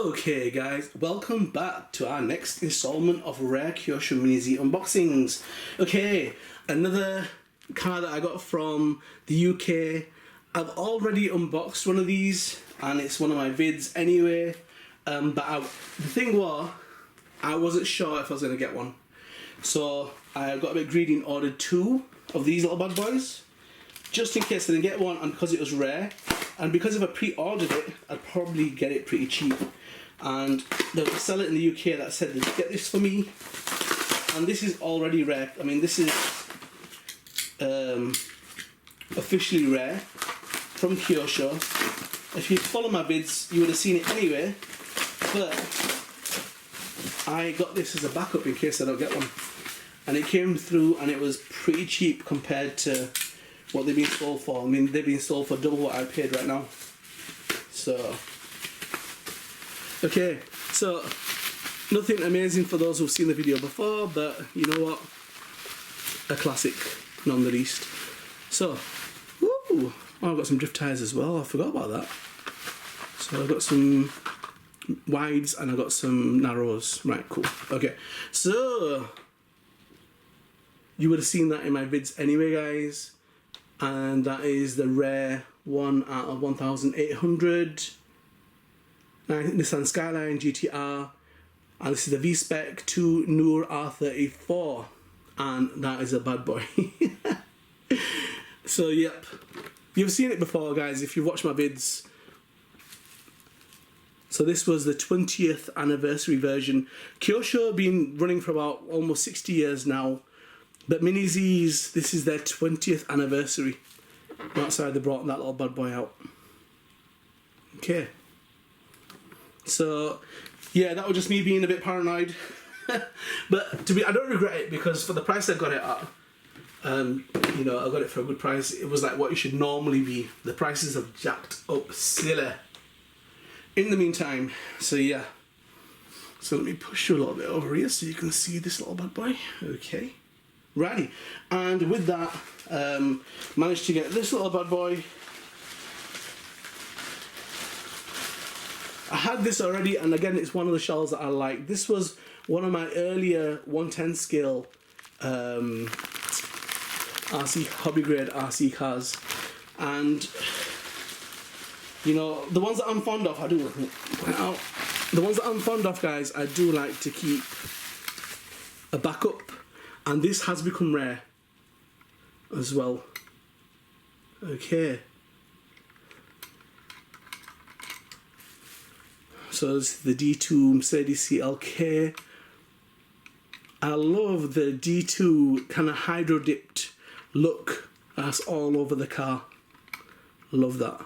Okay guys, welcome back to our next installment of rare Kyosho Mini Z unboxings. Okay, another car that I got from the UK. I've already unboxed one of these and it's one of my vids anyway, but the thing was, I wasn't sure if I was going to get one. So I got a bit greedy and ordered two of these little bad boys, just in case I didn't get one, and because it was rare. And because if I pre-ordered it, I'd probably get it pretty cheap. And they'll sell it in the UK that said they'd get this for me. And this is already rare. I mean, this is officially rare from Kyosho. If you follow my vids, you would have seen it anyway. But I got this as a backup in case I don't get one. And it came through and it was pretty cheap compared to what they've been sold for. I mean, they've been sold for double what I paid right now. So, okay, so nothing amazing for those who've seen the video before, but you know what? A classic, none the least. So, woo! Oh, I've got some drift tyres as well. I forgot about that. So I've got some wides and I've got some narrows. Right, cool. Okay, so you would have seen that in my vids anyway, guys. And that is the rare 1 out of 1,800 Nissan Skyline GTR, and this is the V-Spec 2 Noor R34, and that is a bad boy. So yep, you've seen it before guys if you've watched my vids. So this was the 20th anniversary version. Kyosho have been running for about almost 60 years now. But Mini Z's, this is their 20th anniversary. That's how they brought that little bad boy out. Okay. So, yeah, that was just me being a bit paranoid. But I don't regret it, because for the price I got it at, you know, I got it for a good price. It was like what it should normally be. The prices have jacked up silly in the meantime. So, yeah. So let me push you a little bit over here so you can see this little bad boy. Okay. Righty, and with that, managed to get this little bad boy. I had this already, and again, it's one of the shells that I like. This was one of my earlier 110 scale RC hobby grade RC cars, and you know, the ones that I'm fond of, I do point out, the ones that I'm fond of, guys, I do like to keep a backup. And this has become rare as well. Okay. So it's the D2 Mercedes CLK. I love the D2 kind of hydro dipped look that's all over the car. Love that.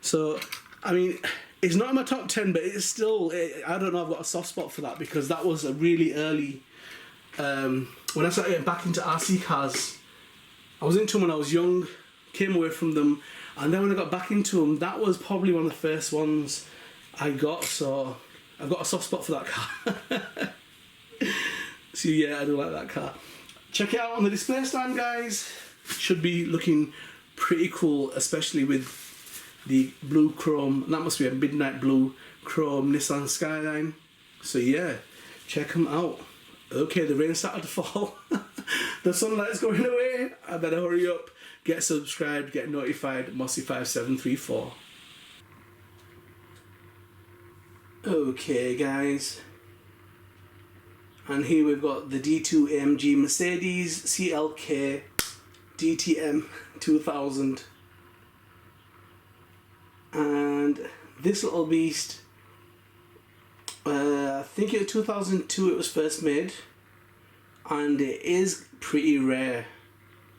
So, I mean, it's not in my top 10, but it's still, I don't know, I've got a soft spot for that, because that was a really early, when I started getting back into RC cars, I was into them when I was young, came away from them, and then when I got back into them, that was probably one of the first ones I got, so I've got a soft spot for that car. So yeah, I do like that car. Check it out on the display stand, guys. Should be looking pretty cool, especially with the blue chrome, and that must be a midnight blue chrome Nissan Skyline. So yeah, check them out. Okay, the rain started to fall. The sunlight's going away. I better hurry up, get subscribed, get notified. Mossy5734. Okay guys, and here we've got the D2 AMG Mercedes CLK DTM 2000. And this little beast, I think in 2002 it was first made, and it is pretty rare.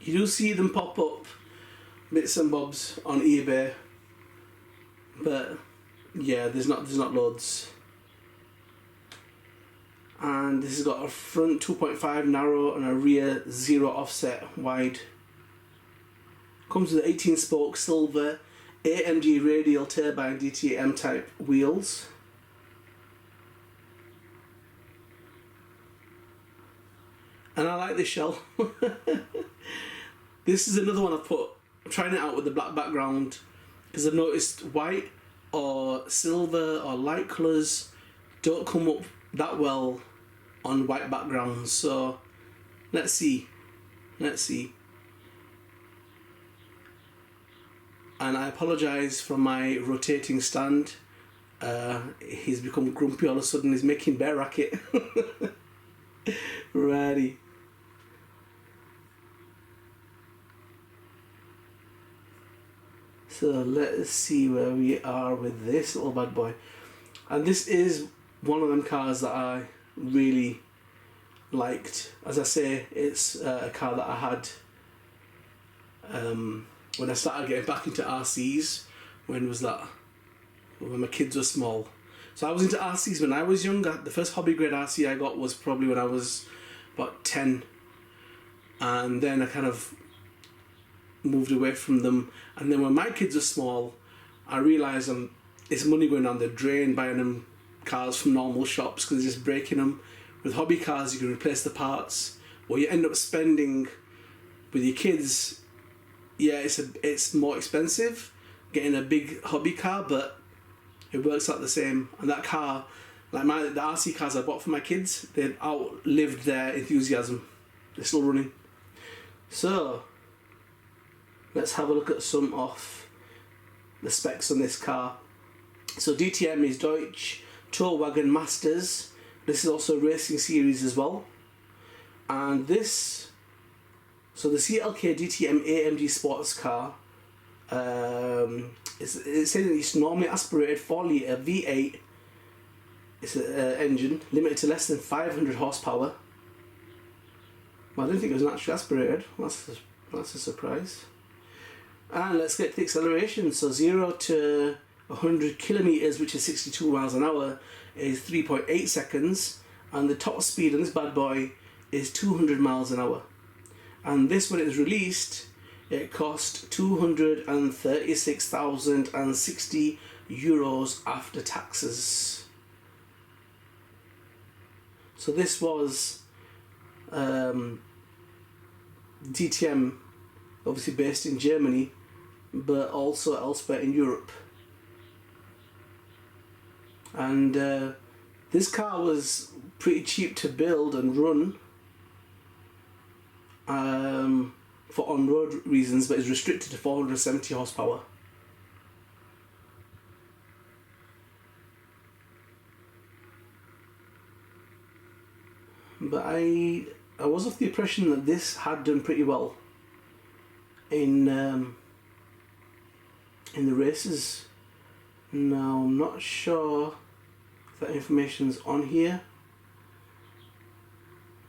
You do see them pop up bits and bobs on eBay, but yeah, there's not loads. And this has got a front 2.5 narrow and a rear 0 offset wide. Comes with 18 spoke silver AMG radial turbine DTM type wheels. And I like this shell. This is another one I put trying it out with the black background, because I've noticed white or silver or light colours don't come up that well on white backgrounds. So let's see. And I apologise for my rotating stand. He's become grumpy all of a sudden. He's making bear racket. Righty. So let's see where we are with this little bad boy. And this is one of them cars that I really liked. As I say, it's a car that I had when I started getting back into RCs. When was that? When my kids were small. So I was into RCs when I was younger. The first hobby grade RC I got was probably when I was about 10. And then I kind of moved away from them. And then when my kids were small, I realised it's money going down the drain buying them cars from normal shops, because they're just breaking them. With hobby cars, you can replace the parts. What you end up spending with your kids, yeah, it's more expensive getting a big hobby car, but it works out the same. And that car, like the RC cars I bought for my kids, they've outlived their enthusiasm. They're still running. So let's have a look at some of the specs on this car. So DTM is Deutsche Tourwagen Masters. This is also a racing series as well. And this, so the CLK DTM AMG sports car, it's saying it's normally aspirated 4-litre V8. It's an engine limited to less than 500 horsepower. Well, I didn't think it was naturally aspirated. That's a surprise. And let's get the acceleration. So 0 to 100 kilometers, which is 62 miles an hour, is 3.8 seconds, and the top speed on this bad boy is 200 miles an hour. And this, when it was released, it cost €236,060 after taxes. So this was DTM, obviously based in Germany, but also elsewhere in Europe. And this car was pretty cheap to build and run for on-road reasons, but is restricted to 470 horsepower. But I was of the impression that this had done pretty well in the races. Now I'm not sure if that information's on here,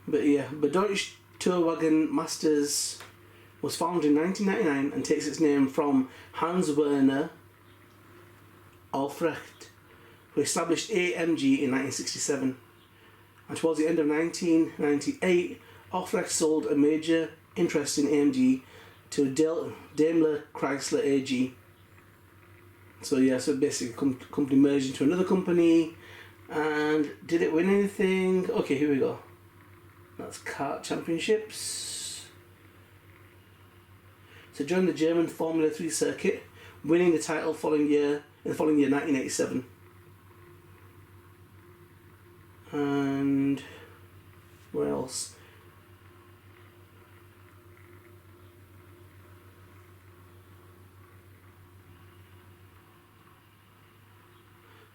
but yeah, but Deutsche Tourwagen Masters was founded in 1999 and takes its name from Hans Werner Albrecht, who established AMG in 1967. And towards the end of 1998, Albrecht sold a major interest in AMG to Daimler Chrysler AG. So yeah, so basically company merged into another company. And did it win anything? Okay, here we go. That's kart championships. So joined the German Formula 3 circuit, winning the title in the following year 1987. And where else?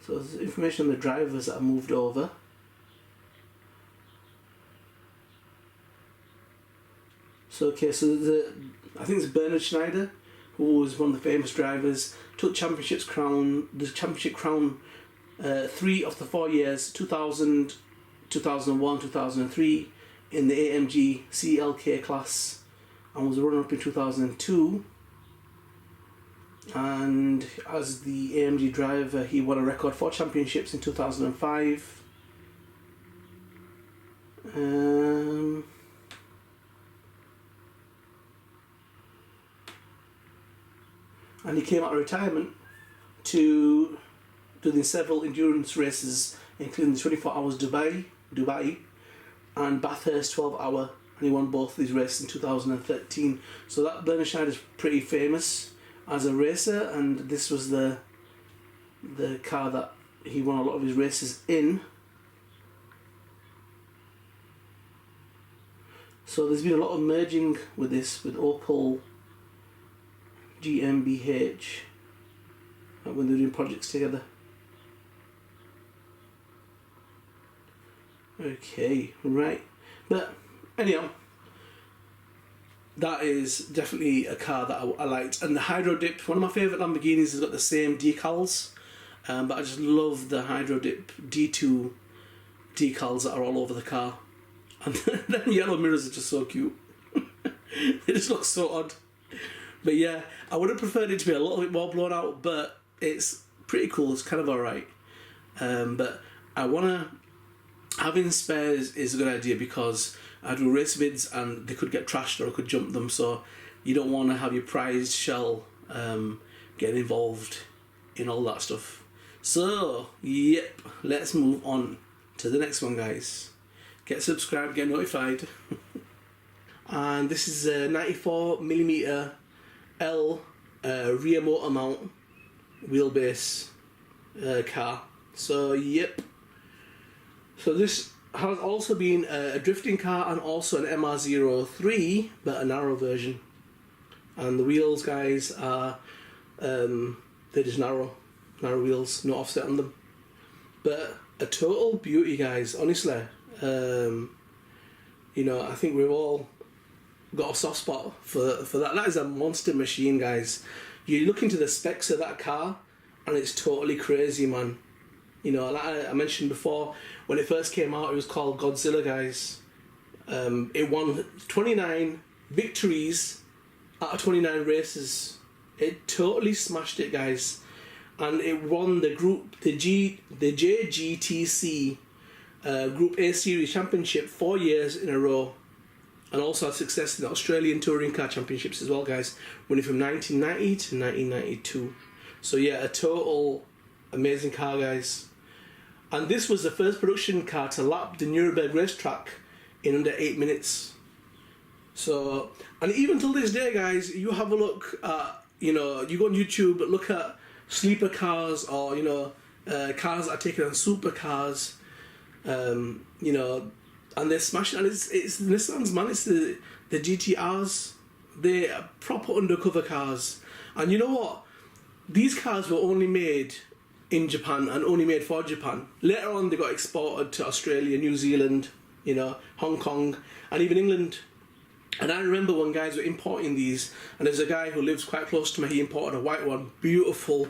So there's information on the drivers that have moved over. So okay, so I think it's Bernhard Schneider, who was one of the famous drivers, took the championship crown 3 of the 4 years, 2000, 2001, 2003, in the AMG CLK class, and was a runner-up in 2002. And as the AMG driver, he won a record 4 championships in 2005. And he came out of retirement to doing several endurance races, including the 24 Hours Dubai and Bathurst 12-hour and he won both of these races in 2013. So that Bernard Schneider is pretty famous as a racer, and this was the car that he won a lot of his races in. So there's been a lot of merging with this, with Opel GmbH, when they're doing projects together. Okay, right. But anyhow, that is definitely a car that I liked. And the Hydro Dip, one of my favourite Lamborghinis, has got the same decals. But I just love the Hydro Dip D2 decals that are all over the car. And then yellow mirrors are just so cute. They just look so odd. But yeah, I would have preferred it to be a little bit more blown out, but it's pretty cool. It's kind of alright. But I want to... Having spares is a good idea, because I do race vids and they could get trashed or I could jump them, so you don't want to have your prized shell getting involved in all that stuff. So, yep, let's move on to the next one, guys. Get subscribed, get notified. And this is a 94mm L rear motor mount wheelbase car. So, yep. So this has also been a drifting car and also an MR03, but a narrow version. And the wheels, guys, are they're just narrow wheels, no offset on them. But a total beauty, guys. Honestly, you know, I think we've all got a soft spot for that. That is a monster machine, guys. You look into the specs of that car, and it's totally crazy, man. You know, like I mentioned before, when it first came out, it was called Godzilla, guys. It won 29 victories out of 29 races. It totally smashed it, guys. And it won the JGTC Group A Series Championship 4 years in a row. And also had success in the Australian Touring Car Championships as well, guys. Winning from 1990 to 1992. So yeah, a total amazing car, guys. And this was the first production car to lap the Nuremberg racetrack in under 8 minutes. So, and even till this day, guys, you have a look at, you know, you go on YouTube, look at sleeper cars, or, you know, cars that are taken on supercars, you know, and they're smashing. And it's Nissan's, man. It's the GTRs. They are proper undercover cars. And you know what? These cars were only made in Japan and only made for Japan. Later on, they got exported to Australia, New Zealand, you know, Hong Kong, and even England. And I remember when guys were importing these, and there's a guy who lives quite close to me, he imported a white one, beautiful,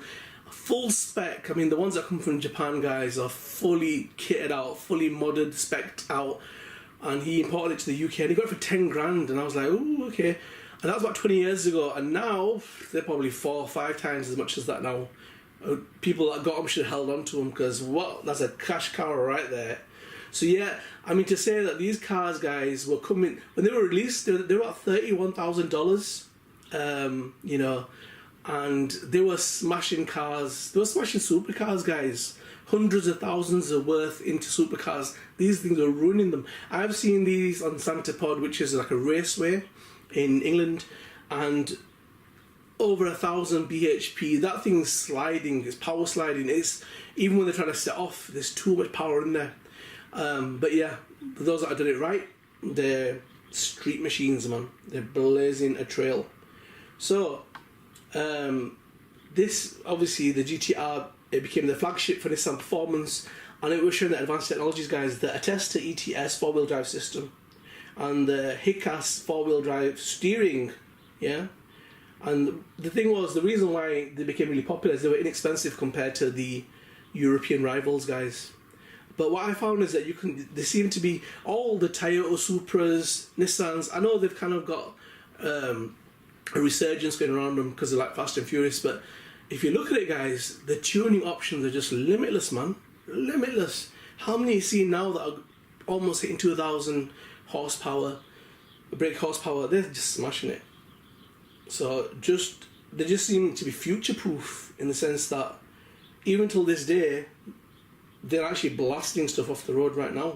full spec. I mean, the ones that come from Japan, guys, are fully kitted out, fully modded, spec'd out. And he imported it to the UK, and he got it for 10 grand, and I was like, ooh, okay. And that was about 20 years ago, and now they're probably 4 or 5 times as much as that now. People that got them should have held on to them, because that's a cash cow right there. So yeah, I mean, to say that these cars, guys, were coming when they were released, they were at $31,000, you know, and they were smashing cars. They were smashing supercars, guys. Hundreds of thousands of worth into supercars. These things are ruining them. I've seen these on Santa Pod, which is like a raceway in England, and over 1,000 bhp. That thing's sliding. It's power sliding. It's even when they're trying to set off, there's too much power in there. But yeah, for those that have done it right, they're street machines, man. They're blazing a trail. So this, obviously, the GTR, it became the flagship for Nissan Performance, and it was showing the advanced technologies, guys, the Attesta ETS 4-wheel drive system and the HICAS 4-wheel drive steering, yeah. And the thing was, the reason why they became really popular is they were inexpensive compared to the European rivals, guys. But what I found is that they seem to be all the Toyota Supras, Nissans. I know they've kind of got a resurgence going around them because they're like Fast and Furious, but if you look at it, guys, the tuning options are just limitless, man. Limitless. How many you see now that are almost hitting 2,000 horsepower, brake horsepower? They're just smashing it. So they just seem to be future-proof in the sense that even till this day, they're actually blasting stuff off the road right now.